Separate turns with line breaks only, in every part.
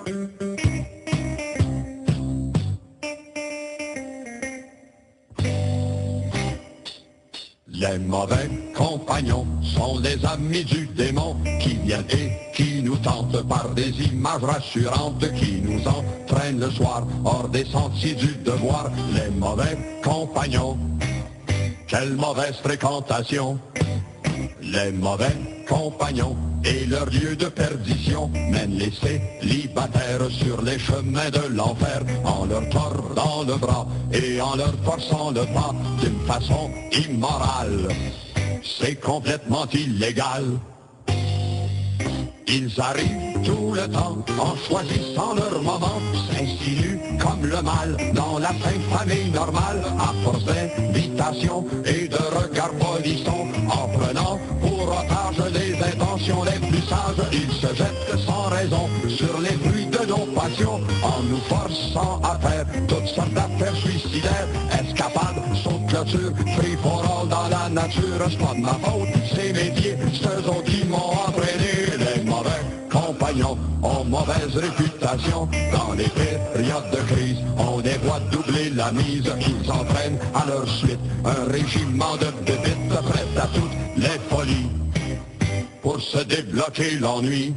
Les mauvais compagnons sont les amis du démon qui viennent et qui nous tentent par des images rassurantes qui nous entraînent le soir hors des sentiers du devoir. Les mauvais compagnons, quelle mauvaise fréquentation. Les mauvais compagnons et leur lieu de perdition mènent les célibataires sur les chemins de l'enfer en leur tordant le bras et en leur forçant le pas d'une façon immorale. C'est complètement illégal. Ils arrivent tout le temps en choisissant leur moment, s'insinuent comme le mal dans la sainte famille normale, à force d'invitation et de regards polissons, en prenant pour otage les intentions les plus sages, ils se jettent sans raison sur les fruits de nos passions, en nous forçant à faire toutes sortes d'affaires suicidaires, escapades, sauts de clôture, free for all dans la nature, c'est pas de ma faute, c'est mes pieds, ceux autres qui m'ont entraîné. Les mauvais compagnons ont mauvaise réputation. Dans les périodes de crise, on les voit doubler la mise. Ils entraînent à leur suite un régiment de bébites prêts à toutes les folies pour se débloquer l'ennui.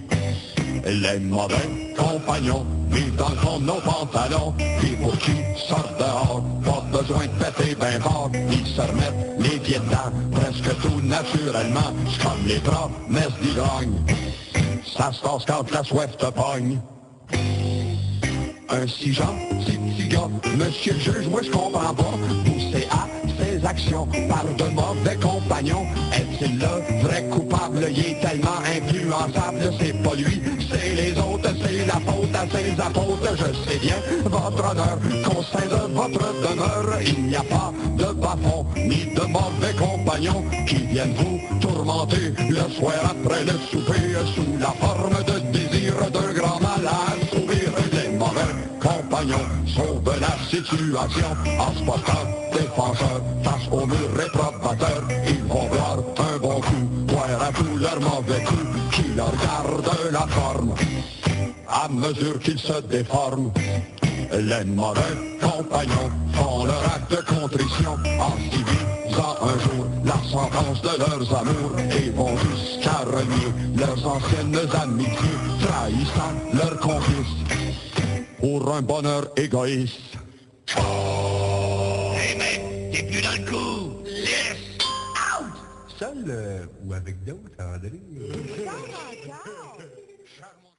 Les mauvais compagnons vivent dans le fond de nos pantalons, puis pour qui sortent dehors, pas besoin de péter ben fort, ils se remettent les pieds dedans, presque tout naturellement, c'est comme les promesses d'ivrogne, ça se passe quand la soif te pogne. Un si gentil petit gars, monsieur le juge, moi je comprends pas, poussé à ses actions par de mauvais compagnons, est-il le vrai coupable? Il est tellement influençable, c'est pas lui, c'est les autres, c'est la faute à ses apôtres, je sais bien, votre honneur, qu'au sein de votre demeure, il n'y a pas de bas-fond, ni de mauvais compagnons, qui viennent vous tourmenter le soir après le souper, sous la forme de désir d'un grand malade sourire. Les mauvais compagnons sauvent la situation, en se portant défenseurs face au mur réprobateur, ils vont voir un bon coup, voir à tous leurs mauvais coups, qui leur gardent la forme, à mesure qu'ils se déforment. Les mauvais compagnons font leur acte de contrition en civilisant un jour la sentence de leurs amours et vont jusqu'à renier leurs anciennes amitiés, trahissant leurs complices pour un bonheur égoïste.
Hey mec, t'es plus dans le coup! Yes! Out!
Seul ou avec d'autres, André?
Charmant,